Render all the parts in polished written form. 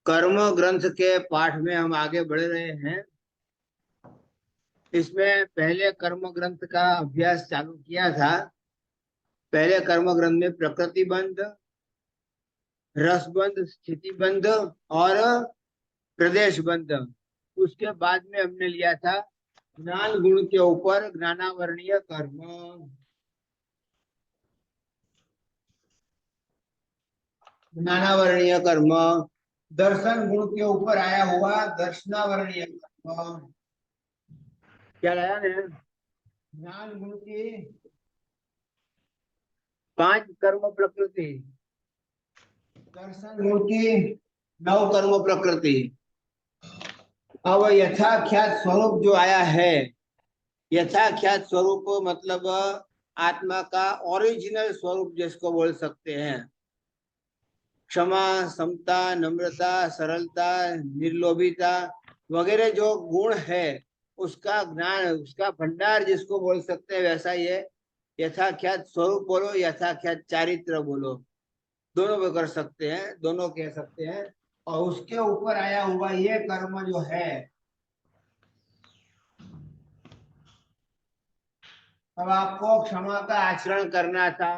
कर्म ग्रंथ के पाठ में हम आगे बढ़ रहे हैं। इसमें पहले कर्म ग्रंथ का अभ्यास चालू किया था। पहले कर्म ग्रंथ में प्रकृति बंध, रस बंध, स्थिति बंध और प्रदेश बंध। उसके बाद में हमने लिया था ज्ञान गुण के ऊपर ज्ञानावरणीय कर्म। ज्ञानावरणीय कर्म। दर्शन गुण के ऊपर आया हुआ दर्शनावरणीय कर्म। क्या लाया ने? ज्ञान गुण की 5 कर्म प्रकृति, दर्शन गुण की 9 कर्म प्रकृति। अब यथाख्यात स्वरूप जो आया है, यथाख्यात स्वरूप मतलब आत्मा का ओरिजिनल स्वरूप जिसको बोल सकते हैं। क्षमा, समता, नम्रता, सरलता, निर्लोभिता वगैरह जो गुण है, उसका ज्ञान, उसका भंडार जिसको बोल सकते हैं, वैसा ये यथाख्यात स्वरूप बोलो, यथाख्यात चारित्र बोलो, दोनों भी कर सकते हैं, दोनों कह सकते हैं। और उसके ऊपर आया हुआ ये कर्म जो है, अब आपको क्षमा का आचरण करना था,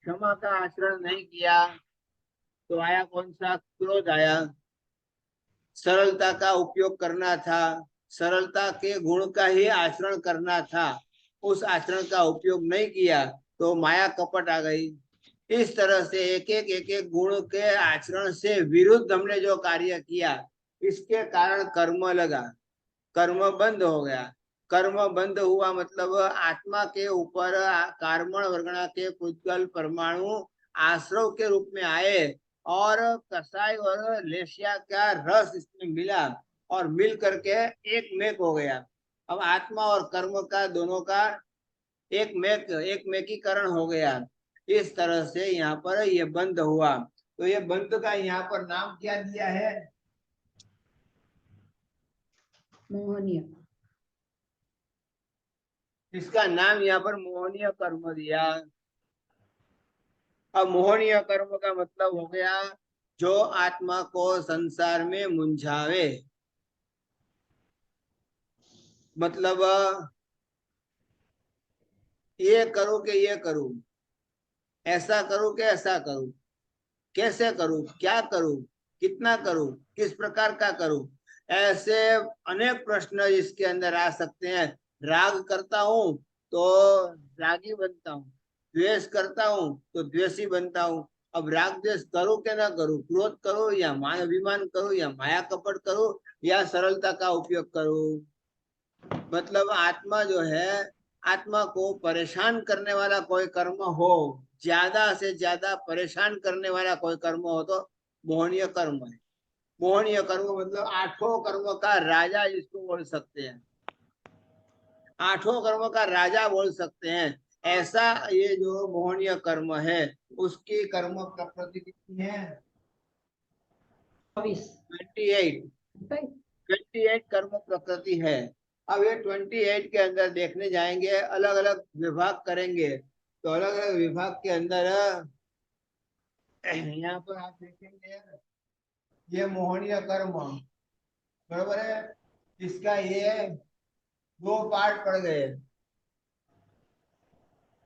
क्षमा का आचरण नहीं किया तो आया कौन सा? क्रोध आया। सरलता का उपयोग करना था, सरलता के गुण का ही आचरण करना था, उस आचरण का उपयोग नहीं किया तो माया कपट आ गई। इस तरह से एक एक गुण के आचरण से विरुद्ध हमने जो कार्य किया, इसके कारण कर्म लगा, कर्म बंद हो गया। कर्म बंद हुआ मतलब आत्मा के ऊपर कार्बन वर्गणा के पुद्गल परमाणु आश्रव के रूप में आए और कसाई और लेशिया का रस इसमें मिला और मिल करके एक मेक हो गया। अब आत्मा और कर्म का दोनों का एक मेकीकरण हो गया। इस तरह से यहाँ पर ये बंद हुआ। तो ये बंद का यहाँ पर नाम क्या दिया है? मोहनीय। इसका नाम यहाँ पर मोहनीय कर्म दिया। अब मोहनीय कर्म का मतलब हो गया जो आत्मा को संसार में मुंझावे। मतलब ये करो कि ये करूं, ऐसा करूं कि ऐसा करूं, कैसे करूं, क्या करूं, कितना करूं, किस प्रकार का करूं, ऐसे अनेक प्रश्न इसके अंदर आ सकते हैं। राग करता हूं तो रागी बनता हूं, द्वेष करता हूं तो द्वेषी बनता हूं। अब राग द्वेष करूं कि ना करूं, क्रोध करूं या मान अभिमान करूं या माया कपट करूं या सरलता का उपयोग करूं। मतलब आत्मा जो है, आत्मा को परेशान करने वाला कोई कर्म हो, ज्यादा से ज्यादा परेशान करने वाला कोई कर्म हो तो मोहनीय कर्म है। मोहनीय कर्म मतलब 8 कर्म का राजा जिसको बोल सकते हैं, 8 कर्म का राजा बोल सकते हैं। ऐसा ये जो मोहनीय कर्म है, उसकी कर्म प्रकृति कितनी है? 28। 28 कर्म प्रकृति है। अब ये 28 के अंदर देखने जाएंगे, अलग अलग विभाग करेंगे तो अलग अलग विभाग के अंदर यहाँ पर आप देखेंगे ये मोहनीय कर्म, बरोबर है। इसका ये 2 पार्ट पड़ गए।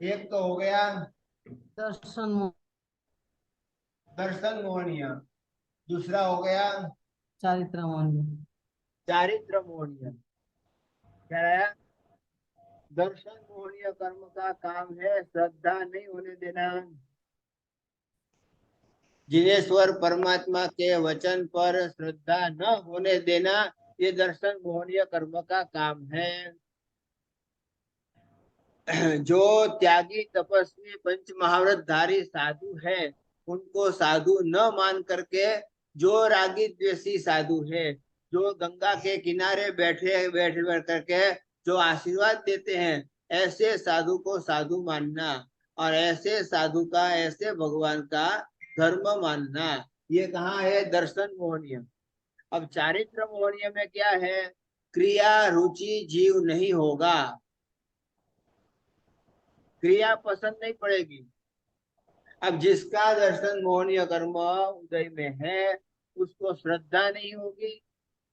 एक तो हो गया दर्शन दर्शन मोहनीय, दूसरा हो गया चारित्र मोहनीय। चारित्र मोहनीय। क्या है? दर्शन मोहनीय कर्म का काम है श्रद्धा नहीं होने देना, जिनेश्वर परमात्मा के वचन पर श्रद्धा न होने देना, ये दर्शन मोहनीय कर्म का काम है। जो त्यागी तपस्वी पंच महाव्रतधारी साधु है, उनको साधु न मान करके, जो रागी द्वेषी साधु है, जो गंगा के किनारे बैठे बैठे बैठ करके जो आशीर्वाद देते हैं, ऐसे साधु को साधु मानना और ऐसे साधु का, ऐसे भगवान का धर्म मानना, ये कहाँ है? दर्शन मोहनीय। अब चारित्र मोहनीय में क्या है? क्रिया रुचि जीव नहीं होगा, क्रिया पसंद नहीं पड़ेगी। अब जिसका दर्शन मोहनीय कर्म उदय में है, उसको श्रद्धा नहीं होगी,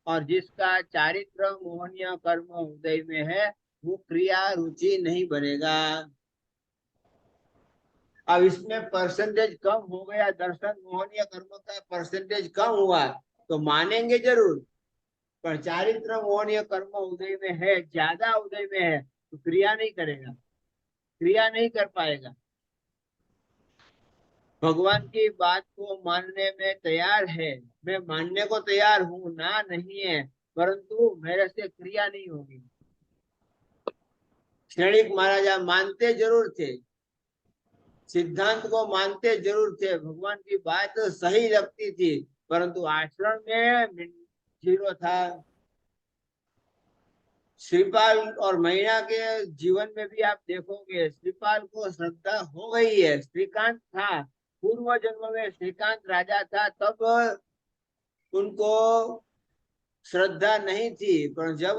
और जिसका चारित्र मोहनीय कर्म उदय में है वो क्रिया रुचि नहीं बनेगा। अब इसमें परसेंटेज कम हो गया, दर्शन मोहनीय कर्म का परसेंटेज कम हुआ तो मानेंगे जरूर, पर चारित्र मोहनीय कर्म उदय में है, ज्यादा उदय में है, तो क्रिया नहीं करेगा, क्रिया नहीं कर पाएगा। भगवान की बात को मानने में तैयार है, मैं मानने को तैयार हूँ, ना नहीं है, परंतु मेरे से क्रिया नहीं होगी। क्षणिक महाराजा मानते जरूर थे, सिद्धांत को मानते जरूर थे, भगवान की बात सही लगती थी, परंतु आचरण में जीरो था। श्रीपाल और महीना के जीवन में भी आप देखोगे, श्रीपाल को श्रद्धा हो गई है। श्रीकांत था, पूर्व जन्म में श्रीकांत राजा था, तब उनको श्रद्धा नहीं थी, पर जब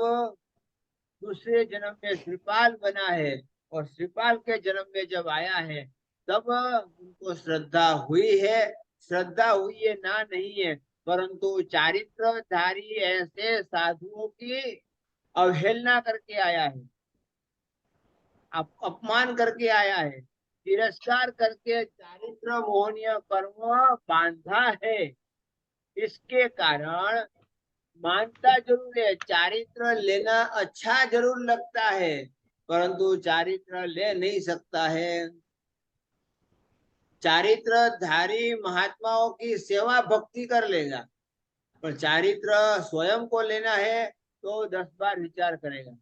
दूसरे जन्म में श्रीपाल बना है और श्रीपाल के जन्म में जब आया है, तब उनको श्रद्धा हुई है। श्रद्धा हुई है ना नहीं है, परंतु चारित्रधारी ऐसे साधुओं की अवहेलना करके आया है, अपमान करके आया है, तिरस्कार करके चारित्र मोहनीय कर्म बांधा है। इसके कारण मानता जरूर है, चारित्र लेना अच्छा जरूर लगता है, परंतु चारित्र ले नहीं सकता है। चारित्रधारी महात्माओं की सेवा भक्ति कर लेगा, पर चारित्र स्वयं को लेना है तो 10 बार विचार करेगा।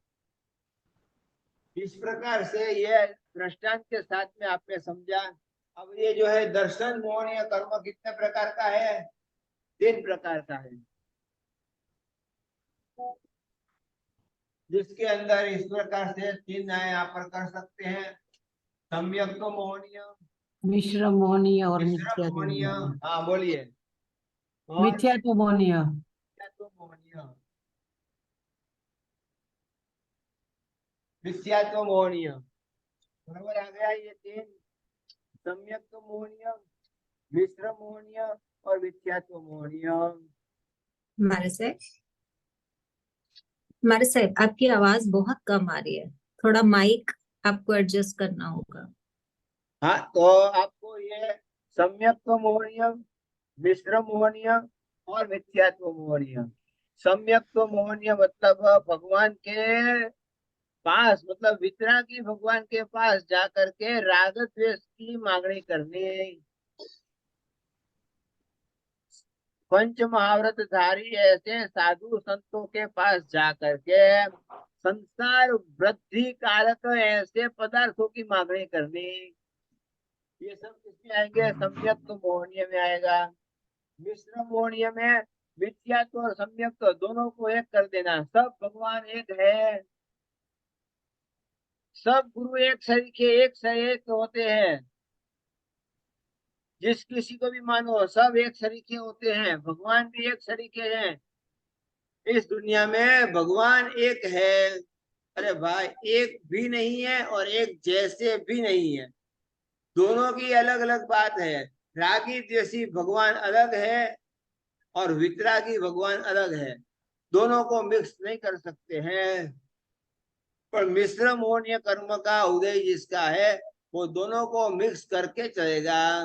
इस प्रकार से ये दृष्टांत के साथ में आपने समझा। अब ये जो है दर्शन मोहनीय कर्म कितने प्रकार का है? 3 प्रकार का है, जिसके अंदर इस प्रकार से 3 यहाँ पर कर सकते हैं। सम्यक तो मोहनीय, मिश्र मोहनीय और मिश्र मिथ्या तो मोहनीय, मोहनीय। हाँ बोलिए, और मिथ्या तो मोहनीय। मिथ्या तो मोहनीय, मिथ्या तो मोहनीय, बराबर आ गया ये 3, सम्यक तो मोहनीय, मिश्र मोहनीय और मिथ्या तो मोहनीय। हमारे से हमारे साहब आपकी आवाज बहुत कम आ रही है, थोड़ा माइक आपको एडजस्ट करना होगा। हाँ, तो आपको ये सम्यक मोहनीय, मिश्र मोहनीय और मिथ्यात्व मोहनीय। सम्यक मोहनीय मतलब भगवान के पास, मतलब वितरागी भगवान के पास जाकर के राग द्वेष की मांगनी करनी। पंच महाव्रत धारी ऐसे साधु संतों के पास जाकर के संसार वृद्धि कारक ऐसे पदार्थों की मांगनी करनी। ये सब किसमें आएंगे? सम्यक तो मोहनीय में आएगा। मिश्र मोहनीय में मिथ्यात्व और सम्यक दोनों को एक कर देना, सब भगवान एक है, सब गुरु एक सरीखे, एक से एक होते हैं, जिस किसी को भी मानो सब एक सरीखे होते हैं, भगवान भी एक सरीखे हैं। इस दुनिया में भगवान एक है, अरे भाई एक भी नहीं है और एक जैसे भी नहीं है, दोनों की अलग अलग बात है। रागी द्वेषी भगवान अलग है और वितरागी भगवान अलग है, दोनों को मिक्स नहीं कर सकते हैं। पर मिश्र मोहनीय कर्म का उदय जिसका है वो दोनों को मिक्स करके चलेगा।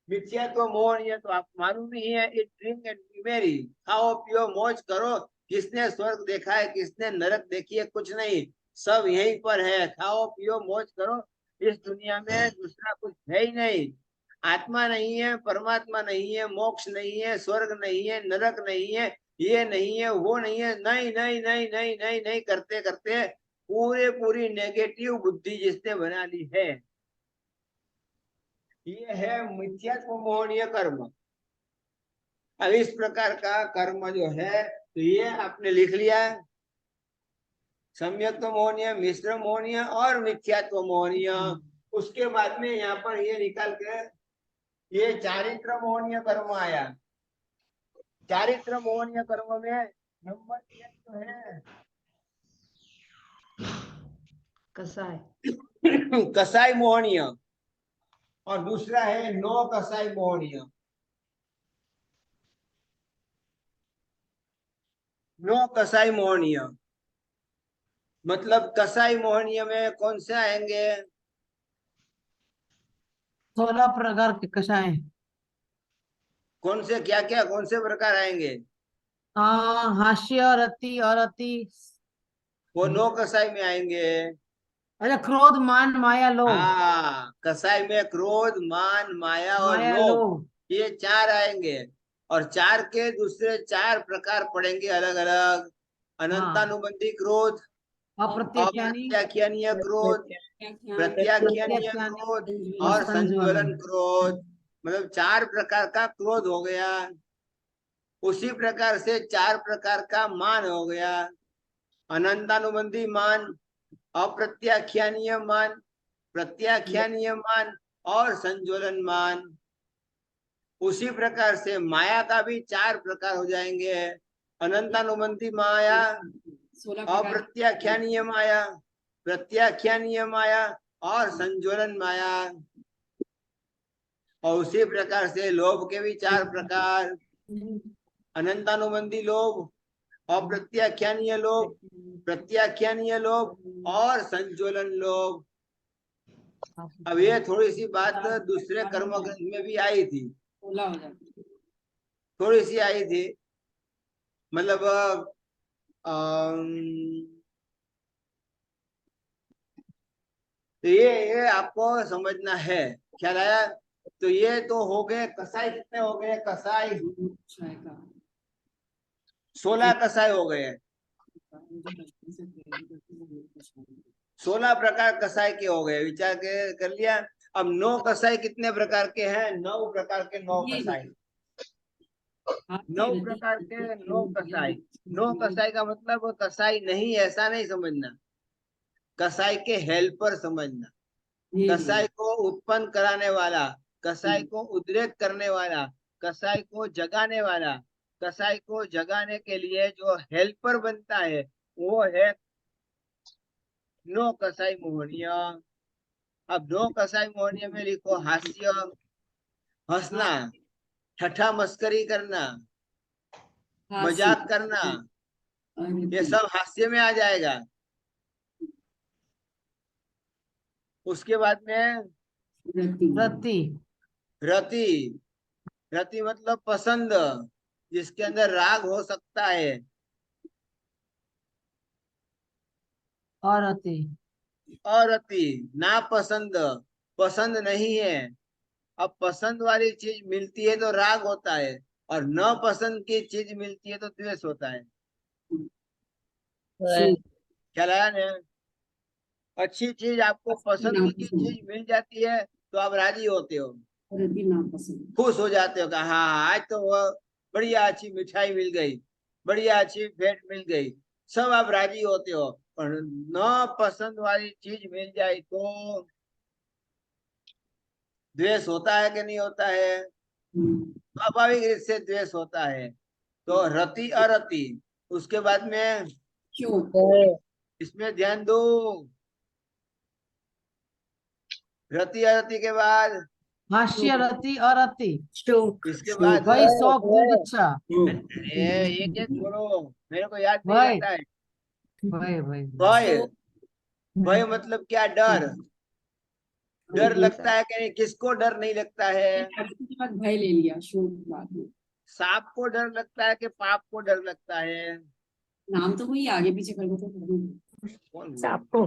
मिथ्या तो मोहनीय तो आप मालूम ही है, इट ड्रिंक एंड बी मेरी, खाओ पियो मौज करो। किसने स्वर्ग देखा है, किसने नरक देखी है? कुछ नहीं, सब यहीं पर है, खाओ पियो मौज करो। इस दुनिया में दूसरा कुछ है ही नहीं, आत्मा नहीं है, परमात्मा नहीं है, मोक्ष नहीं है, स्वर्ग नहीं है, नरक नहीं है, ये नहीं है, वो नहीं है, नहीं नहीं नहीं नहीं नहीं नहीं करते करते पूरी नेगेटिव बुद्धि जिसने बना ली है, ये है मिथ्यात्व मोहनीय कर्म। अब इस प्रकार का कर्म जो है तो ये आपने लिख लिया, सम्यक मोहनीय, मिश्र मोहनीय और मिथ्यात्व मोहनीय। उसके बाद में यहाँ पर ये निकाल के ये चारित्र मोहनीय कर्म आया। चारित्र मोहनीय कर्म में नंबर 1 जो है कसाय। कसाई मोहनीय, और दूसरा है नो कसाई मोहनीय। नो कसाई मोहनीय, मतलब कसाई मोहनीय में कौन से आएंगे? 16 प्रकार के कषाय। कौन से, क्या क्या कौन से प्रकार आएंगे? हास्य, रति और अति। वो नो कसाई में आएंगे। अच्छा, क्रोध, मान, माया, लोभ। हाँ, कसाई में क्रोध, मान, माया और माया, लोभ, लोभ। ये चार आएंगे। और चार के दूसरे चार प्रकार पड़ेंगे अलग अलग। हाँ। अनंतानुबंधी क्रोध, अप्रत्याख्यानी। अप्रत्याख्यानीय क्रोध, प्रत्याख्यानीय प्रत्याख्यानी क्रोध और और संज्वलन। संज्वलन क्रोध। मतलब चार प्रकार का क्रोध हो गया। उसी प्रकार से चार प्रकार का मान हो गया। अनंतानुबंधी मान, अप्रत्याख्यानीय मान, प्रत्याख्यानीय मान और संज्वलन मान। उसी प्रकार से माया का भी चार प्रकार हो जाएंगे। अनंतानुबंधी माया, अप्रत्याख्यानीय माया, प्रत्याख्यानीय माया और संज्वलन माया। और उसी प्रकार से लोभ के भी चार प्रकार। अनंतानुबंधी लोभ, अप्रत्याख्यानीय लोभ, प्रत्याख्यानीय लोभ और संज्वलन लोभ। अब ये थोड़ी सी बात दूसरे कर्म ग्रंथ में भी आई थी, थोड़ी सी आई थी। मतलब अम, तो ये आपको समझना है। ख्याल आया? तो ये तो हो गए कसाई। कितने हो गए कसाई? 16 कसाई हो गए। 16 प्रकार कसाई के हो गए। विचार कर लिया। अब 9 कसाई कितने प्रकार के हैं? 9 प्रकार के 9 कसाई। 9 प्रकार के 9 कसाई। 9 कसाई का मतलब वो कसाई नहीं, ऐसा नहीं समझना। कसाई के हेल्पर समझना। कसाई को उत्पन्न कराने वाला, कसाई को उद्रेक करने वाला, कसाई को जगाने वाला, कसाई को जगाने के लिए जो हेल्पर बनता है वो है 9 कसाई मोहनिया। अब 9 कसाई मोहनिया में लिखो हास्य, हंसना, ठट्ठा मस्करी करना, मजाक करना, ये सब हास्य में आ जाएगा। उसके बाद में रति। रति। रति मतलब पसंद, जिसके अंदर राग हो सकता है। और अति। और अति नापसंद, पसंद नहीं है। अब पसंद वाली चीज मिलती है तो राग होता है, और न पसंद की चीज मिलती है तो द्वेष होता है। ख्याल आया ना? अच्छी चीज आपको पसंद की चीज मिल जाती है तो आप राजी होते हो, खुश हो जाते हो कि हाँ आज तो वो बढ़िया अच्छी मिठाई मिल गई, बढ़िया अच्छी भेंट मिल गई, सब आप राजी होते हो। पर न पसंद वाली चीज मिल जाए तो द्वेष होता है कि नहीं होता है? स्वाभाविक रूप से द्वेष होता है। तो रति अरति, उसके बाद में इसमें ध्यान दो। रति अरति के बाद हास्य, रति और अति। शोक। इसके बाद वही शौक, खूब अच्छा। एक एक बोलो, मेरे को याद नहीं वही रहता है। वही वही। भय। शोक। भय मतलब क्या? डर। डर लगता है कि नहीं? किसको डर नहीं लगता है? भय ले लिया, शोक बाद में। सांप को डर लगता है कि पाप को डर लगता है? नाम तो वही आगे पीछे कर दो तो कर दो। कौन? सांप को।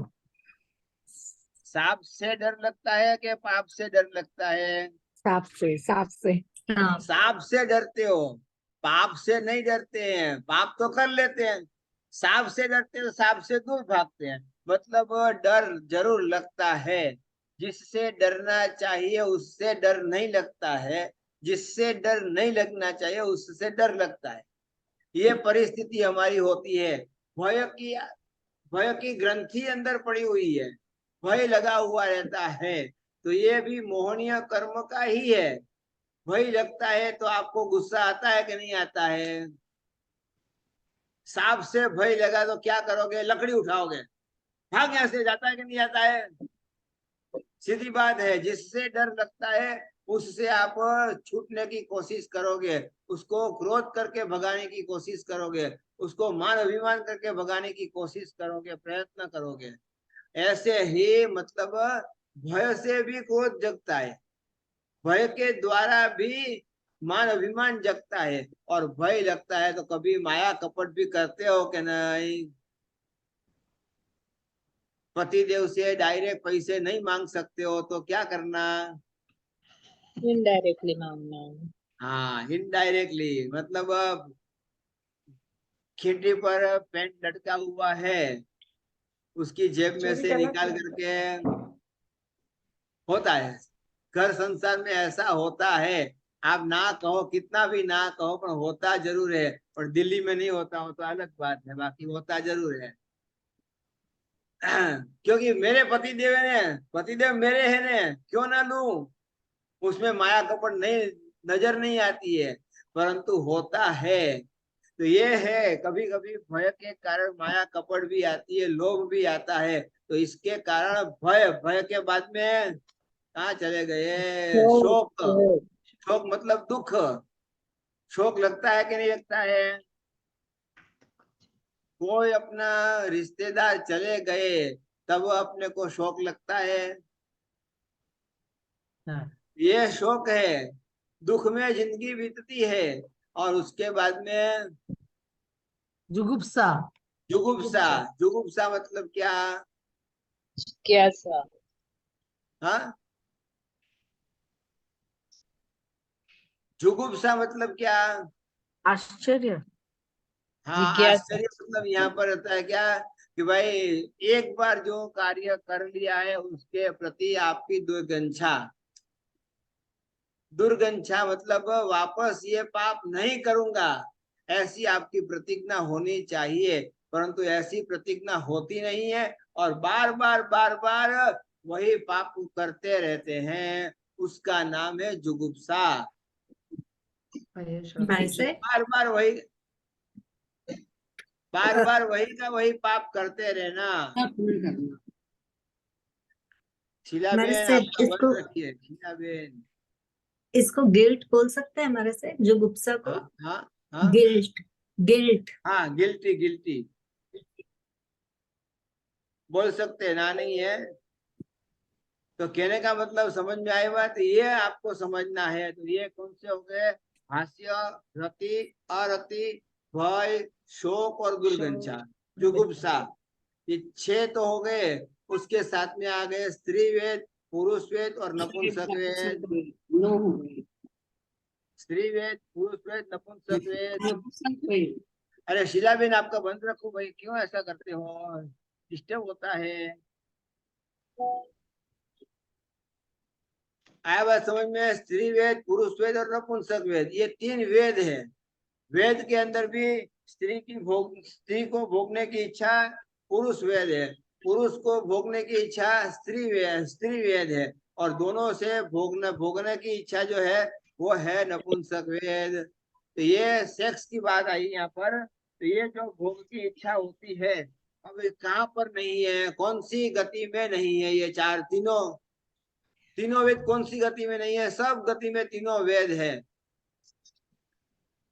सांप से डर लगता है कि पाप से डर लगता है? सांप से, सांप से। हाँ। सांप से डरते हो, पाप से नहीं डरते हैं। पाप तो कर लेते हैं। सांप से डरते हो, सांप से दूर भागते हैं। मतलब डर जरूर लगता है। जिससे डरना चाहिए उससे डर नहीं लगता है, जिससे डर नहीं लगना चाहिए उससे डर लगता है। ये परिस्थिति हमारी होती है। भय की, भय की ग्रंथि अंदर पड़ी हुई है, भय लगा हुआ रहता है। तो ये भी मोहनीय कर्म का ही है। भय लगता है तो आपको गुस्सा आता है कि नहीं आता है? सांप से भय लगा तो क्या करोगे? लकड़ी उठाओगे, भाग यहां से, जाता है कि नहीं आता है? सीधी बात है। जिससे डर लगता है उससे आप छूटने की कोशिश करोगे, उसको क्रोध करके भगाने की कोशिश करोगे, उसको मान अभिमान करके भगाने की कोशिश करोगे, प्रयत्न करोगे। ऐसे ही मतलब भय से भी क्रोध जगता है, भय के द्वारा भी मान अभिमान जगता है, और भय लगता है तो कभी माया कपट भी करते हो कि नहीं? पतिदेव से डायरेक्ट पैसे नहीं मांग सकते हो तो क्या करना? इनडायरेक्टली मांगना। हाँ, इनडायरेक्टली मतलब खिड़की पर पेंट लटका हुआ है, उसकी जेब में से निकाल करके होता है। घर संसार में ऐसा होता है, आप ना कहो, कितना भी ना कहो, पर होता जरूर है। और दिल्ली में नहीं होता हो तो अलग बात है, बाकी होता जरूर है। क्योंकि मेरे पतिदेव ने, पतिदेव मेरे है ने, क्यों ना लूं? उसमें माया कपट नहीं, नजर नहीं आती है, परंतु होता है। तो ये है, कभी कभी भय के कारण माया कपट भी आती है, लोभ भी आता है। तो इसके कारण भय, भय के बाद में कहाँ चले गए? शोक। शोक मतलब दुख। शोक लगता है कि नहीं लगता है? कोई अपना रिश्तेदार चले गए तब अपने को शोक लगता है, हाँ, ये शोक है। दुख में जिंदगी बीतती है, और उसके बाद में जुगुप्सा। जुगुप्सा। जुगुप्सा मतलब क्या? क्या सा? हाँ, जुगुप्सा मतलब क्या? आश्चर्य। हाँ, जिज्ञासा। आश्चर्य मतलब यहाँ पर होता है क्या कि भाई एक बार जो कार्य कर लिया है उसके प्रति आपकी दुर्गंछा। दुर्गंछा मतलब वापस ये पाप नहीं करूंगा, ऐसी आपकी प्रतिज्ञा होनी चाहिए। परंतु ऐसी प्रतिज्ञा होती नहीं है, और बार बार वही पाप करते रहते हैं। उसका नाम है जुगुप्सा। भाई से बार बार वही का वही पाप करते रहना। पूर्ण करना। शीला हमारे बेन, से आपका इसको बंद रखिए, शीला बेन। इसको गिल्ट बोल सकते हैं हमारे से, जुगुप्सा को। हाँ हाँ हाँ गिल्ट। गिल्ट। हाँ, गिल्टी गिल्टी बोल सकते हैं, ना नहीं है। तो कहने का मतलब समझ में आई बात? ये आपको समझना है। तो ये कौन से हो गए? हास्य, रति, अरति, भय, शोक और दुर्गंछा, जुगुप्सा। ये 6 तो हो गए। उसके साथ में आ गए स्त्री वेद, पुरुष वेद और नपुंसक वेद। 9 हो गए। स्त्री वेद, पुरुष वेद, नपुंसक वेद। नपुंसक वेद। अरे शीला बेन, आपका बंद रखो भाई, क्यों ऐसा करते हो? डिस्टर्ब होता है। आया बात समझ में? स्त्री वेद, पुरुष वेद और नपुंसक वेद, ये 3 वेद है। वेद के अंदर भी स्त्री को भोगने की इच्छा पुरुष वेद है, पुरुष को भोगने की इच्छा स्त्री वेद है, और दोनों से भोगने की इच्छा जो है वो है नपुंसक वेद। तो ये सेक्स की बात आई यहाँ पर। तो ये जो भोग की इच्छा होती है, अब ये कहाँ पर नहीं है, कौन सी गति में नहीं है? ये तीनों तीनों वेद कौन सी गति में नहीं है? सब गति में तीनों वेद है।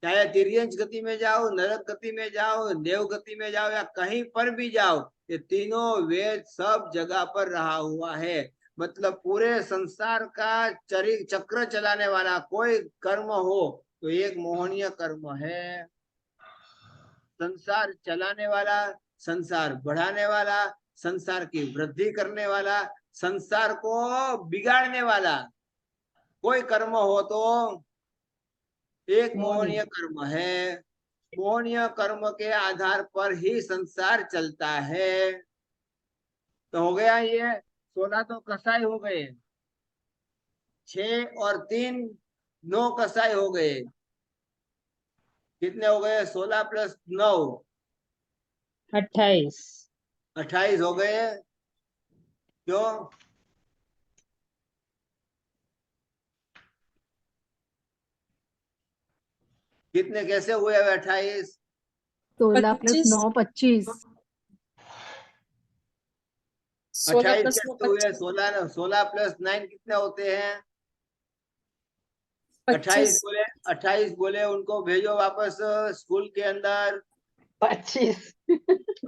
चाहे तिर्यंच गति में जाओ, नरक गति में जाओ, देव गति में जाओ, या कहीं पर भी जाओ, ये तीनों वेद सब जगह पर रहा हुआ है। मतलब पूरे संसार का चक्र चलाने वाला कोई कर्म हो तो एक मोहनीय कर्म है। संसार चलाने वाला, संसार बढ़ाने वाला, संसार की वृद्धि करने वाला, संसार को बिगाड़ने वाला कोई कर्म हो तो एक मोहनीय कर्म है। मोहनीय कर्म के आधार पर ही संसार चलता है। तो हो गया ये 16 तो कसाई हो गए, 6 और 3 9 कसाई हो गए। कितने हो गए? 16 प्लस 9 28। 28 हो गए। क्यों? कितने कैसे हुए? 28 16 प्लस 9 25। 28 कैसे हुए? 16 16 प्लस 9 कितने होते हैं? 28 25 बोले, 28 बोले उनको भेजो वापस स्कूल के अंदर। 25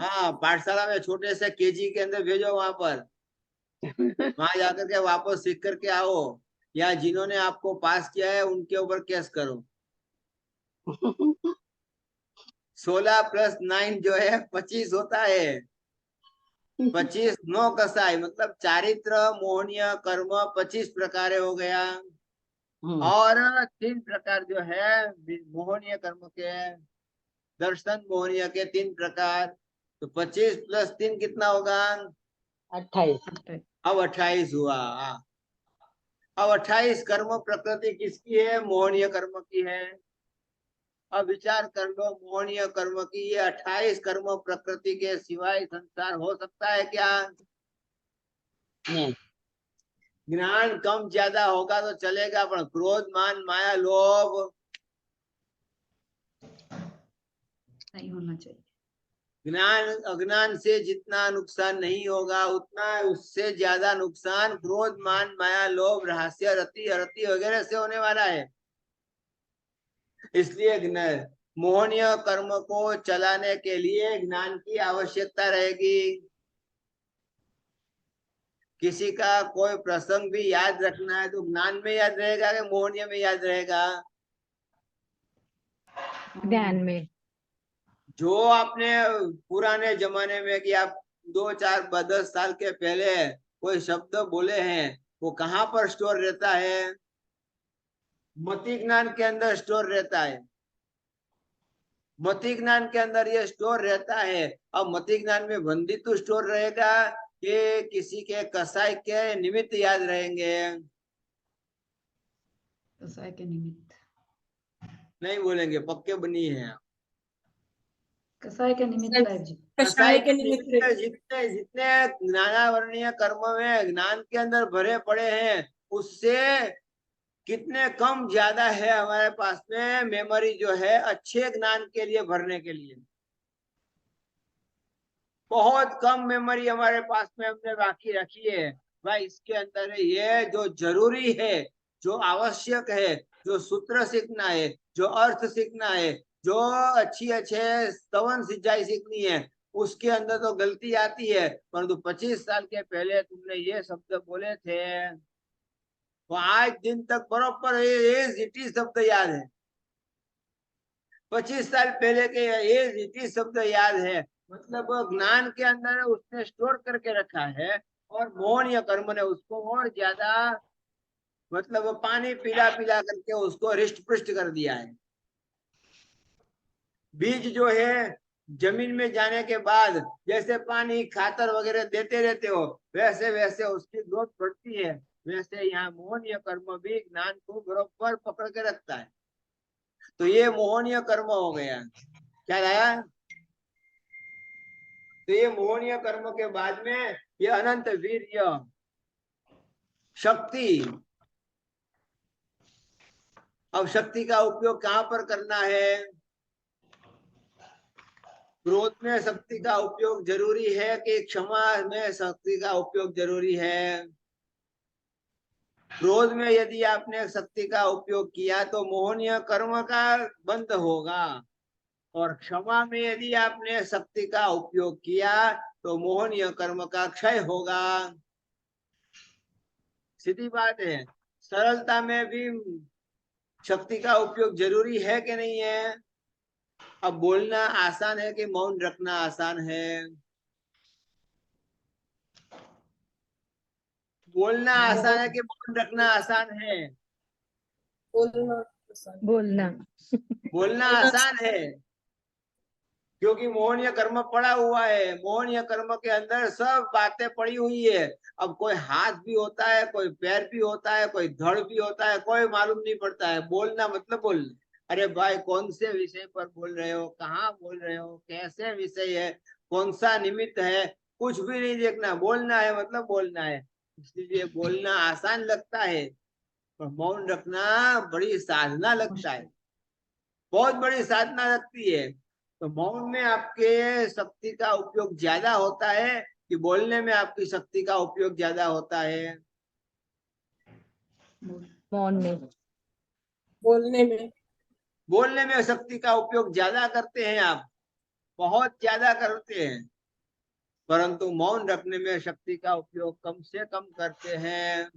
हाँ, पाठशाला में छोटे से केजी के अंदर भेजो, वहां पर वहां जाकर के वापस सीख करके आओ, या जिन्होंने आपको पास किया है उनके ऊपर केस करो। 16 + 9 जो है 25 होता है। 25 9 कसाई मतलब चारित्र मोहनीय कर्म 25 प्रकार हो गया। और 3 प्रकार जो है मोहनीय कर्म के, दर्शन मोहनीय के 3 प्रकार। तो 25 + 3 कितना होगा? 28। अब 28 हुआ। अब 28 कर्म प्रकृति किसकी है? मोहनीय कर्म की है। अब विचार कर लो, मोहनीय कर्म की ये 28 कर्म प्रकृति के सिवाय संसार हो सकता है क्या? नहीं। ज्ञान कम ज्यादा होगा तो चलेगा, पर क्रोध मान माया लोभ नहीं होना चाहिए। ज्ञान अज्ञान से जितना नुकसान नहीं होगा, उतना उससे ज्यादा नुकसान क्रोध मान माया लोभ रहस्य रति अरति वगैरह से होने वाला है। इसलिए मोहनीय कर्म को चलाने के लिए ज्ञान की आवश्यकता रहेगी। किसी का कोई प्रसंग भी याद रखना है तो ज्ञान में याद रहेगा कि मोहनीय में याद रहेगा? ज्ञान में। जो आपने पुराने जमाने में कि आप 2 4 10 साल के पहले कोई शब्द बोले हैं, वो कहाँ पर स्टोर रहता है? मति ज्ञान के अंदर स्टोर रहता है। मति ज्ञान के अंदर ये स्टोर रहता है। अब मति ज्ञान में बंदित स्टोर रहेगा कि किसी के कसाई के निमित्त याद रहेंगे? कसाय के निमित्त। नहीं बोलेंगे, पक्के बनी है। कसाय के निमित्त साहब जी। कसाई के निमित्त जितने जितने ज्ञानावरणीय कर्म में ज्ञान के अंदर भरे पड़े हैं, उससे कितने कम ज्यादा है हमारे पास में मेमोरी जो है अच्छे ज्ञान के लिए भरने के लिए। बहुत कम मेमोरी हमारे पास में हमने बाकी रखी है। भाई इसके अंदर ये जो जरूरी है, जो आवश्यक है, जो सूत्र सीखना है, जो अर्थ सीखना है, जो अच्छी अच्छे स्तवन सिंचाई सीखनी है, उसके अंदर तो गलती आती है। परंतु 25 साल के पहले तुमने ये शब्द बोले थे, तो आज दिन तक बराबर ये शब्द याद है। 25 साल पहले के ये शब्द याद है, मतलब ज्ञान के अंदर उसने स्टोर करके रखा है। और मोहन या कर्म ने उसको और ज्यादा मतलब पानी पिला पिला करके उसको रिष्ट पुष्ट कर दिया है। बीज जो है जमीन में जाने के बाद जैसे पानी खातर वगैरह देते रहते हो, वैसे वैसे उसकी ग्रोथ बढ़ती है। वैसे यहाँ मोहन या कर्म भी ज्ञान को बराबर पकड़ के रखता है। तो ये मोहनीय कर्म हो गया। क्या लाया? तो ये मोहनीय कर्म के बाद में ये अनंत वीर्य शक्ति। अब शक्ति का उपयोग कहाँ पर करना है? क्रोध में शक्ति का उपयोग जरूरी है कि क्षमा में शक्ति का उपयोग जरूरी है? क्रोध में यदि आपने शक्ति का उपयोग किया तो मोहनीय कर्म का बंध होगा, और क्षमा में यदि आपने शक्ति का उपयोग किया तो मोहनीय कर्म का क्षय होगा। सीधी बात है। सरलता में भी शक्ति का उपयोग जरूरी है कि नहीं है? अब बोलना आसान है कि मौन रखना आसान है? बोलना आसान है कि मौन रखना आसान है? बोलना। बोलना आसान है, क्योंकि मोहनीय कर्म पड़ा हुआ है। मोहनीय कर्म के अंदर सब बातें पड़ी हुई है। अब कोई हाथ भी होता है, कोई पैर भी होता है, कोई धड़ भी होता है, कोई मालूम नहीं पड़ता है। बोलना मतलब बोलना। अरे भाई कौन से विषय पर बोल रहे हो, कहाँ बोल रहे हो, कैसे विषय है, कौन सा निमित्त है, कुछ भी नहीं देखना। बोलना है मतलब बोलना है। इसलिए बोलना आसान लगता है, पर मौन रखना बड़ी साधना लगता है, बहुत बड़ी साधना लगती है। तो मौन में आपके शक्ति का उपयोग ज्यादा होता है कि बोलने में आपकी शक्ति का उपयोग ज्यादा होता है? मौन में। बोलने में शक्ति का उपयोग ज्यादा करते हैं आप, बहुत ज्यादा करते हैं, परंतु मौन रखने में शक्ति का उपयोग कम से कम करते हैं।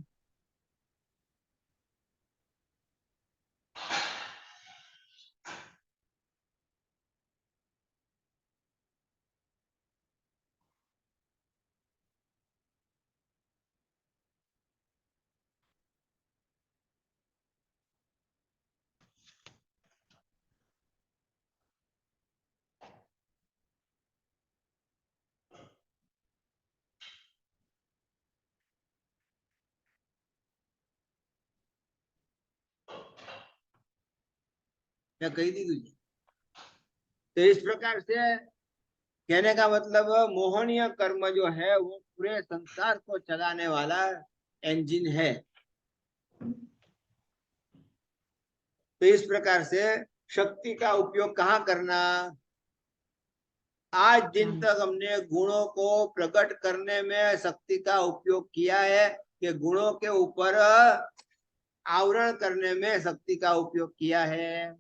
क्या कही थी तुझे? तो इस प्रकार से कहने का मतलब मोहनीय कर्म जो है वो पूरे संसार को चलाने वाला इंजन है। तो इस प्रकार से शक्ति का उपयोग कहाँ करना? आज दिन तक हमने गुणों को प्रकट करने में शक्ति का उपयोग किया है कि गुणों के ऊपर आवरण करने में शक्ति का उपयोग किया है।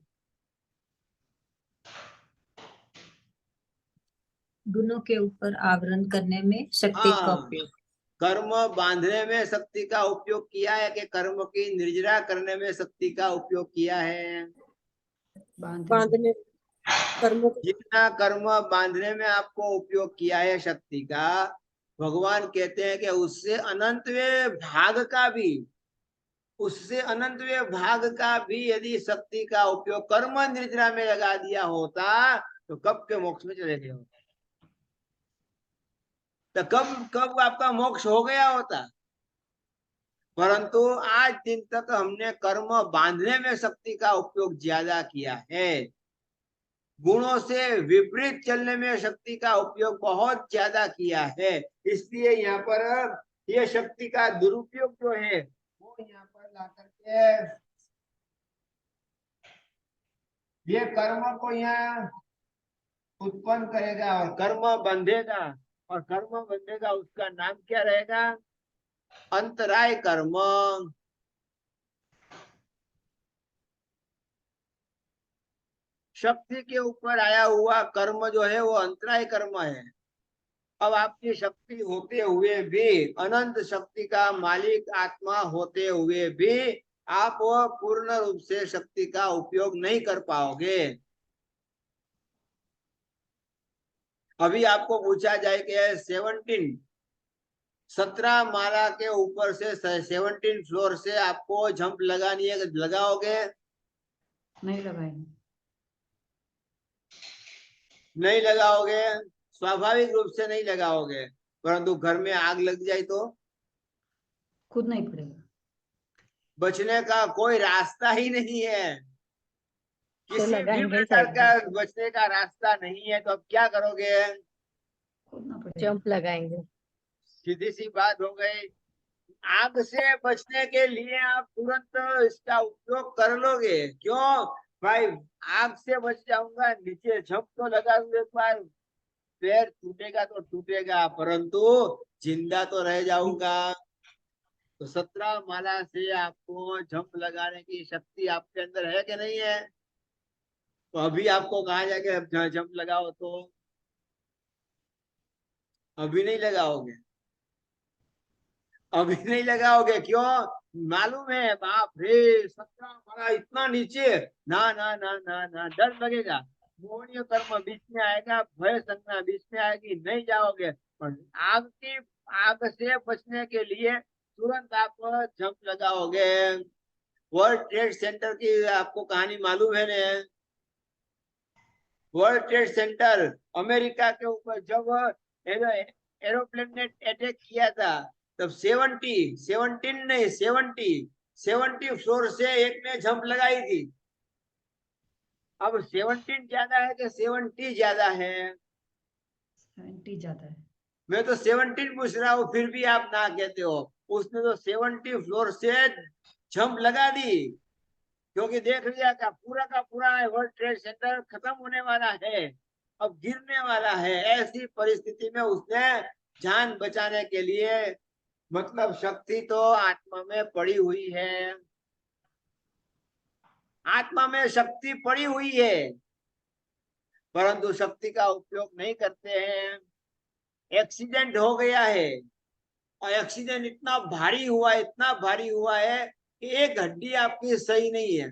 गुणों के ऊपर आवरण करने में शक्ति का उपयोग, कर्म बांधने में शक्ति का उपयोग किया है कि कर्म की निर्जरा करने में शक्ति का उपयोग किया है? बांधने जितना कर्म बांधने में आपको उपयोग किया है शक्ति का, भगवान कहते हैं कि उससे अनंतवें भाग का भी यदि शक्ति का उपयोग कर्म निर्जरा में लगा दिया होता तो कब के मोक्ष में चले गए होते, तो कब आपका मोक्ष हो गया होता। परंतु आज दिन तक हमने कर्म बांधने में शक्ति का उपयोग ज्यादा किया है, गुणों से विपरीत चलने में शक्ति का उपयोग बहुत ज्यादा किया है। इसलिए यहाँ पर यह शक्ति का दुरुपयोग जो है वो यहाँ पर ला करके ये कर्म को यहाँ उत्पन्न करेगा और कर्म बंधेगा, और कर्म बंधेगा उसका नाम क्या रहेगा? अंतराय कर्म। शक्ति के ऊपर आया हुआ कर्म जो है वो अंतराय कर्म है। अब आपकी शक्ति होते हुए भी, अनंत शक्ति का मालिक आत्मा होते हुए भी आप वो पूर्ण रूप से शक्ति का उपयोग नहीं कर पाओगे। अभी आपको पूछा जाए कि 17 माला के ऊपर से 17 फ्लोर से आपको जंप लगानी है, लगाओगे? नहीं लगाएंगे। नहीं लगाओगे, स्वाभाविक रूप से नहीं लगाओगे। परंतु घर में आग लग जाए तो खुद नहीं पड़ेगा, बचने का कोई रास्ता ही नहीं है, तो किसी भी लगाएंगे प्रकार साइड का में, बचने का रास्ता नहीं है। तो अब क्या करोगे? कूदना पड़ेगा। जंप लगाएंगे। सीधी सी बात हो गई। आग से बचने के लिए आप तुरंत इसका उपयोग कर लोगे। क्यों भाई? आग से बच जाऊंगा, नीचे झप तो लगा दूं एक बार, पैर टूटेगा तो टूटेगा, परंतु जिंदा तो रह जाऊंगा। तो 17 माला से आपको जंप लगाने की शक्ति आपके अंदर है कि नहीं है? तो अभी आपको कहा जाए कि जंप लगाओ, तो अभी नहीं लगाओगे, अभी नहीं लगाओगे। क्यों? मालूम है बाप रे 17 माला इतना नीचे, ना ना ना ना ना, डर लगेगा। मोहनीय कर्म बीच में आएगा, भय संज्ञा बीच में आएगी, नहीं जाओगे। पर आग से बचने के लिए तुरंत आप जंप लगाओगे। वर्ल्ड ट्रेड सेंटर की आपको कहानी मालूम है ना? वर्ल्ड ट्रेड सेंटर अमेरिका के ऊपर जब एरोप्लेन ने अटैक किया था, तब 70 फ्लोर से एक ने जंप लगाई थी। अब 17 ज्यादा है कि 70 ज्यादा है? 70 ज्यादा है। मैं तो 17 पूछ रहा हूँ, फिर भी आप ना कहते हो। उसने तो 70 फ्लोर से जंप लगा दी, क्योंकि देख लिया का पूरा वर्ल्ड ट्रेड सेंटर खत्म होने वाला है, अब गिरने वाला है। ऐसी परिस्थिति में उसने जान बचाने के लिए, मतलब शक्ति तो आत्मा में पड़ी हुई है। आत्मा में शक्ति पड़ी हुई है, परंतु शक्ति का उपयोग नहीं करते हैं। एक्सीडेंट हो गया है और एक्सीडेंट इतना भारी हुआ, इतना भारी हुआ है कि एक हड्डी आपकी सही नहीं है,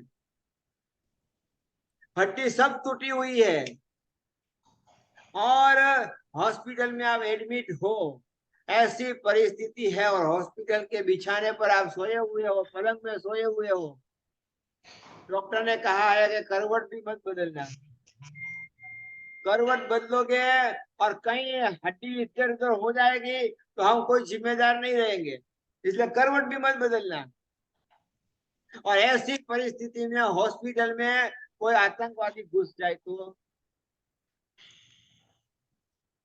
हड्डी सब टूटी हुई है और हॉस्पिटल में आप एडमिट हो, ऐसी परिस्थिति है और हॉस्पिटल के बिछाने पर आप सोए हुए हो, पलंग में सोए हुए हो। डॉक्टर ने कहा है कि करवट भी मत बदलना, करवट बदलोगे और कहीं हड्डी इधर उधर हो जाएगी तो हम कोई जिम्मेदार नहीं रहेंगे, इसलिए करवट भी मत बदलना। और ऐसी परिस्थिति में हॉस्पिटल में कोई आतंकवादी घुस जाए तो,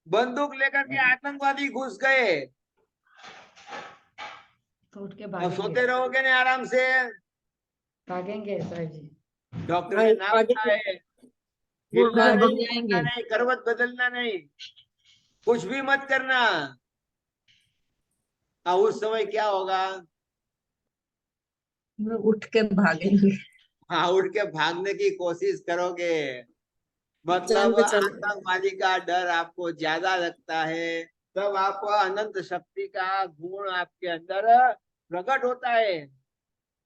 बंदूक लेकर के आतंकवादी घुस गए तो उठ के और सोते भागेंगे, रहोगे ना आराम से। भागेंगे साहब जी। डॉक्टर ने नाम कहा है, वो हिलना भाग नहीं, जाएंगे। नहीं, करवट बदलना नहीं, कुछ भी मत करना। उस समय क्या होगा? वो उठ के भागेंगे। हाँ, उठ के भागने की कोशिश करोगे, जान मतलब बचा लो। आतंकवादी का डर आपको ज्यादा लगता है, तब आपको अनंत शक्ति का गुण आपके अंदर प्रकट होता है।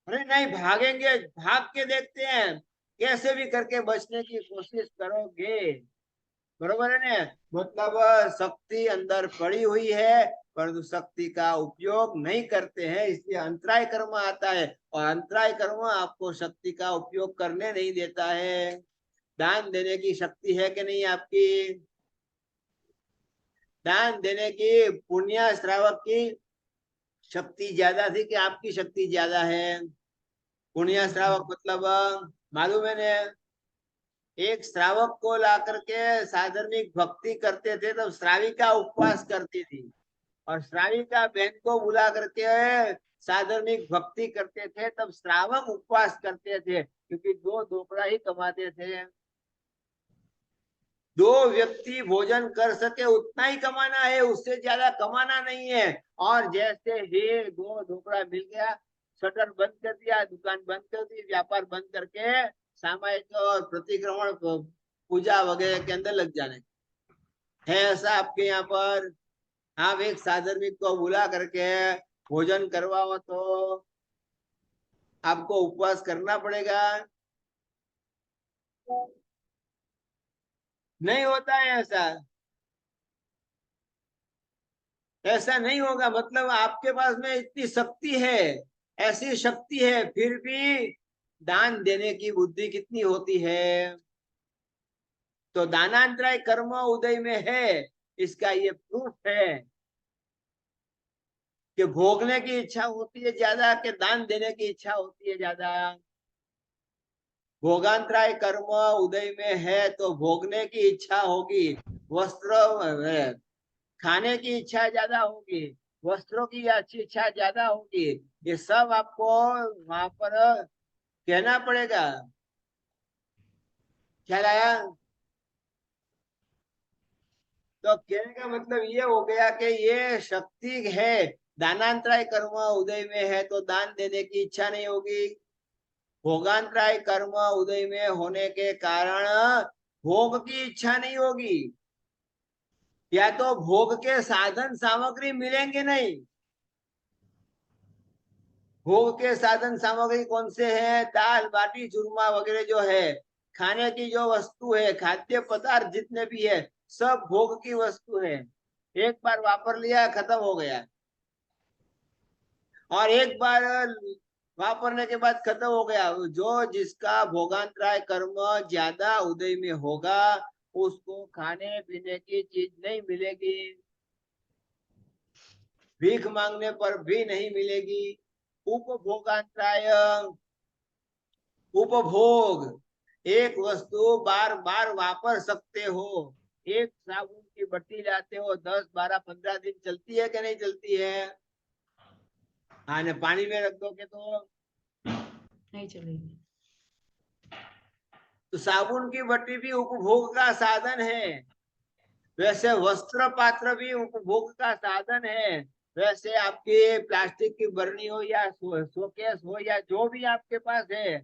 अरे नहीं, भागेंगे, भाग के देखते हैं, कैसे भी करके बचने की कोशिश करोगे, बरोबर है ना? मतलब शक्ति अंदर पड़ी हुई है परंतु शक्ति का उपयोग नहीं करते हैं, इसलिए अंतराय कर्म आता है और अंतराय कर्म आपको शक्ति का उपयोग करने नहीं देता है। दान देने की शक्ति है कि नहीं आपकी? दान देने की पुण्य श्रावक की शक्ति ज्यादा थी कि आपकी शक्ति ज्यादा है? पुण्य श्रावक मतलब मालूम है ना, एक श्रावक को ला करके साधर्मिक भक्ति करते थे तब श्राविका उपवास करती थी, और श्राविका बहन को बुला करके साधर्मिक भक्ति करते थे तब श्रावक उपवास करते थे, क्योंकि दो दोपड़ा ही कमाते थे। दो व्यक्ति भोजन कर सके उतना ही कमाना है, उससे ज्यादा कमाना नहीं है। और जैसे ही दो ढोकड़ा मिल गया, शटर बंद कर दिया, दुकान बंद कर दी, व्यापार बंद करके सामायिक और प्रतिक्रमण पूजा वगैरह के अंदर लग जाने है। ऐसा आपके यहाँ पर आप एक साधर्मिक को बुला करके भोजन करवाओ तो आपको उपवास करना पड़ेगा, नहीं होता है ऐसा, ऐसा नहीं होगा। मतलब आपके पास में इतनी शक्ति है, ऐसी शक्ति है, फिर भी दान देने की बुद्धि कितनी होती है? तो दानांतराय कर्म उदय में है, इसका ये प्रूफ है कि भोगने की इच्छा होती है ज्यादा कि दान देने की इच्छा होती है ज्यादा? भोगांतराय कर्म उदय में है तो भोगने की इच्छा होगी, वस्त्र खाने की इच्छा ज्यादा होगी, वस्त्रों की अच्छी इच्छा ज्यादा होगी। ये सब आपको वहां पर कहना पड़ेगा। ख्याल आया? तो कहने का मतलब ये हो गया कि ये शक्ति है, दानांतराय कर्म उदय में है तो दान देने की इच्छा नहीं होगी। भोगांतराय कर्म उदय में होने के कारण भोग की इच्छा नहीं होगी, या तो भोग के साधन सामग्री मिलेंगे नहीं। भोग के साधन सामग्री कौन से हैं? दाल बाटी चूरमा वगैरह जो है, खाने की जो वस्तु है, खाद्य पदार्थ जितने भी है, सब भोग की वस्तु है। एक बार वापर लिया, खत्म हो गया, और एक बार वापरने के बाद खत्म हो गया। जो जिसका भोगांतराय कर्म ज्यादा उदय में होगा उसको खाने पीने की चीज नहीं मिलेगी, भीख मांगने पर भी नहीं मिलेगी। उपभोगांतराय उपभोग, एक वस्तु बार बार वापर सकते हो। एक साबुन की बट्टी लाते हो, 10, 12, 15 दिन चलती है कि नहीं चलती है? हाँ, ने पानी में रख दोगे तो नहीं चलेगी। तो साबुन की बट्टी भी उपभोग का साधन है, वैसे वस्त्र पात्र भी उपभोग का साधन है। वैसे आपकी प्लास्टिक की बरनी हो या शोकेस हो या जो भी आपके पास है,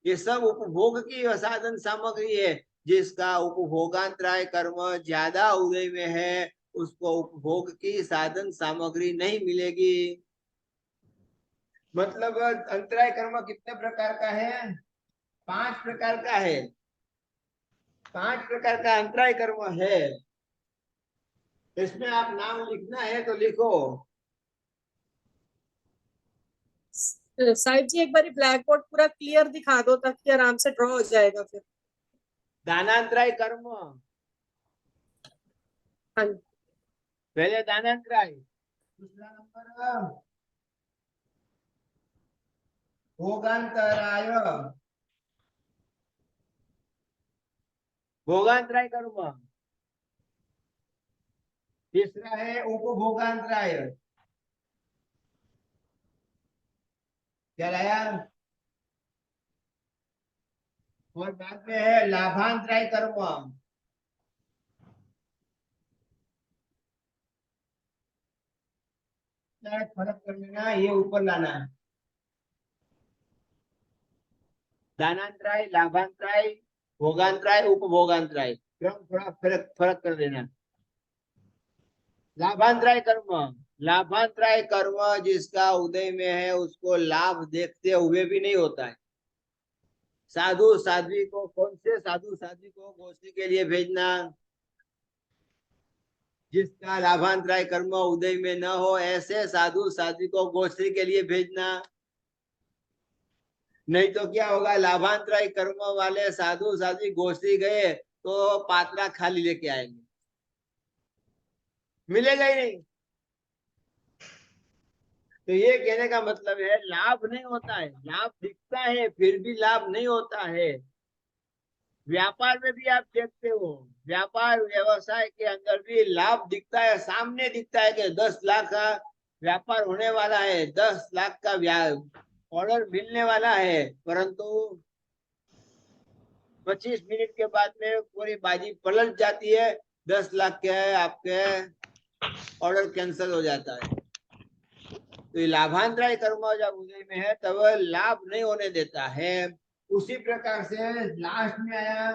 ये सब उपभोग की साधन सामग्री है। जिसका उपभोगांतराय कर्म ज्यादा उदय में है उसको उपभोग की साधन सामग्री नहीं मिलेगी। मतलब अंतराय कर्म कितने प्रकार का है? 5 प्रकार का है। 5 प्रकार का अंतराय कर्म है। इसमें आप नाम लिखना है तो लिखो। साहिब जी एक बार ब्लैक बोर्ड पूरा क्लियर दिखा दो ताकि आराम से ड्रॉ हो जाएगा फिर। दानांतराय कर्म, हाँ पहले दानांतराय, दूसरा नंबर भोगांतराय, भोगांतराय कर्म। तीसरा है उपभोगांतराय, क्या लाया? और बाद में है लाभांतराय कर्म। फर्क कर लेना, ये ऊपर लाना है। दानांतराय, लाभांतराय, भोगांतराय, उपभोगांतराय, क्रम थोड़ा फर्क फर्क कर देना। लाभांतराय कर्म, लाभांतराय कर्म जिसका उदय में है उसको लाभ देखते हुए भी नहीं होता है। साधु साध्वी को, कौन से साधु साध्वी को गोष्ठी के लिए भेजना? जिसका लाभांतराय कर्म उदय में न हो ऐसे साधु साध्वी को गोष्ठी के लिए भेजना। नहीं तो क्या होगा, लाभांतराय कर्म वाले साधु साध्वी गोष्ठी गए तो पात्रा खाली लेके आएंगे, मिलेगा ही नहीं। तो ये कहने का मतलब है लाभ नहीं होता है, लाभ दिखता है फिर भी लाभ नहीं होता है। व्यापार में भी आप देखते हो, व्यापार व्यवसाय के अंदर भी लाभ दिखता है, सामने दिखता है कि 10 लाख का व्यापार होने वाला है, 10 लाख का ऑर्डर मिलने वाला है, परंतु 25 मिनट के बाद में पूरी बाजी पलट जाती है, 10 लाख के आपके ऑर्डर कैंसिल हो जाता है। तो ये लाभांतराय कर्म जब उदय में है तब लाभ नहीं होने देता है। उसी प्रकार से लास्ट में आया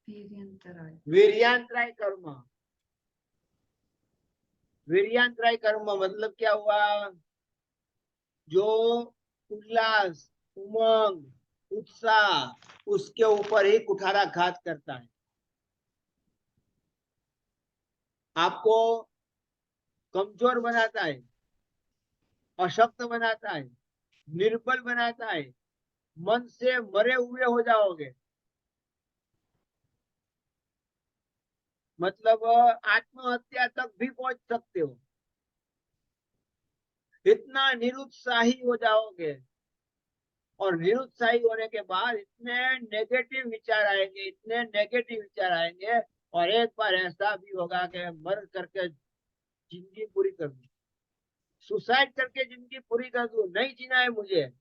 वीर्यंतराय। वीर्यांतराय कर्म। वीर्यांतराय कर्म मतलब क्या हुआ? जो उल्लास, उमंग, उत्साह उसके ऊपर ही कुठाराघात करता है, आपको कमजोर बनाता है, अशक्त बनाता है, निर्बल बनाता है, मन से मरे हुए हो जाओगे। मतलब आत्महत्या तक भी पहुंच सकते हो, इतना निरुत्साही हो जाओगे। और निरुत्साही होने के बाद इतने नेगेटिव विचार आएंगे, इतने नेगेटिव विचार आएंगे, और एक बार ऐसा भी होगा कि मर करके जिंदगी पूरी कर दूं, सुसाइड करके जिंदगी पूरी कर दूं, नहीं जीना है मुझे।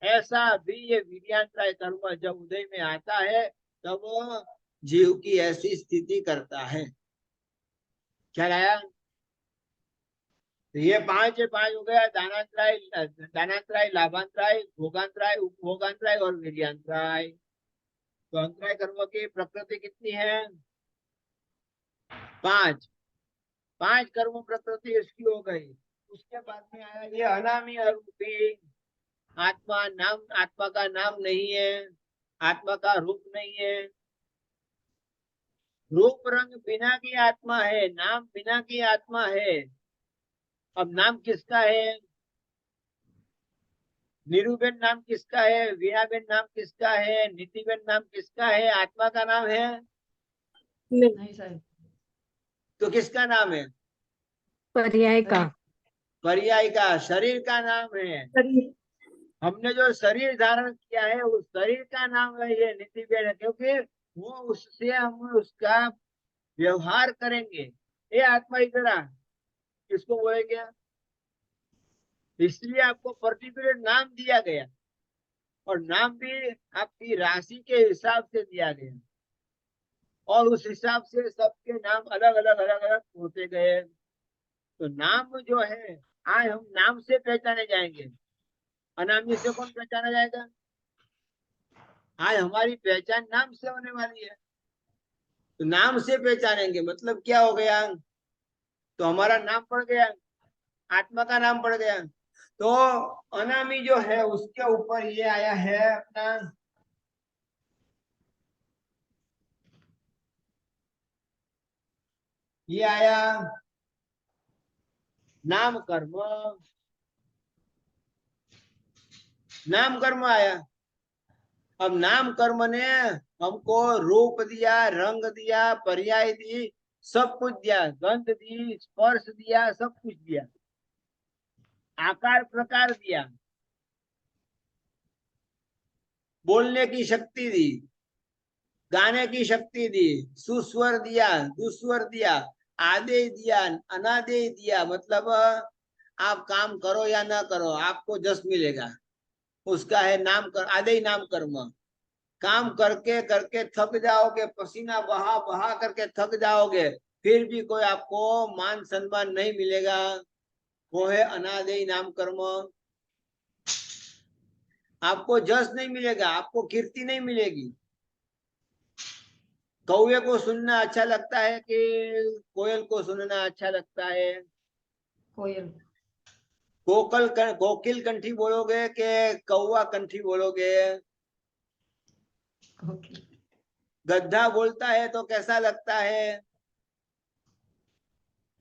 ऐसा भी ये वीर्यांतराय कर्म जब उदय में आता है तब जीव की ऐसी स्थिति करता है। क्या आया? तो ये 5 हो गया, दानांतराय, दानांतराय, लाभांतराय, भोगांतराय, उपभोगांतराय और वीर्यांतराय। तो अंतराय कर्म की प्रकृति कितनी है? 5 कर्म प्रकृति इसकी हो गई। उसके बाद में आया ये अनामी अरूपी। आत्मा नाम, आत्मा का नाम नहीं है, आत्मा का रूप नहीं है। रूप रंग बिना की आत्मा है, नाम बिना की आत्मा है। अब नाम किसका है? नीरूबेन नाम किसका है? वीणाबेन नाम किसका है? नीतिबेन नाम किसका है? आत्मा का नाम है? नहीं साहब। तो किसका नाम है? पर्याय का। पर्याय का, शरीर का नाम है। हमने जो शरीर धारण किया है उस शरीर का नाम है ये नीतिबेन, क्योंकि वो उससे हम उसका व्यवहार करेंगे। ये आत्मा इधर आ, किसको बोलेंगे? इसलिए आपको पर्टिकुलर नाम दिया गया, और नाम भी आपकी राशि के हिसाब से दिया गया, और उस हिसाब से सबके नाम अलग अलग होते गए। तो नाम जो है आज हम नाम से पहचाने जाएंगे, अनामी से कौन पहचाना जाएगा? आज हमारी पहचान नाम से होने वाली है, तो नाम से पहचानेंगे मतलब क्या हो गया? तो हमारा नाम पड़ गया, आत्मा का नाम पड़ गया। तो अनामी जो है उसके ऊपर ये आया है अपना ये आया नाम कर्म, नाम कर्म आया। अब नाम कर्म ने हमको रूप दिया, रंग दिया, पर्याय दी, सब कुछ दिया, गंध दी, स्पर्श दिया, सब कुछ दिया, आकार प्रकार दिया, बोलने की शक्ति दी, गाने की शक्ति दी, सुस्वर दिया, दुस्वर दिया, आदेश दिया, अनादेश दिया। मतलब आप काम करो या ना करो आपको जस मिलेगा, उसका है नाम कर आदेश नाम कर्म। काम करके करके थक जाओगे, पसीना बहा बहा करके थक जाओगे, फिर भी कोई आपको मान सम्मान नहीं मिलेगा, वो है अनादेय नाम कर्म। आपको जस नहीं मिलेगा, आपको कीर्ति नहीं मिलेगी। कौवे को सुनना अच्छा लगता है कि कोयल को सुनना अच्छा लगता है? कोयल। कोकिल कंठी बोलोगे कि कौवा कंठी बोलोगे? ओके। गधा बोलता है तो कैसा लगता है?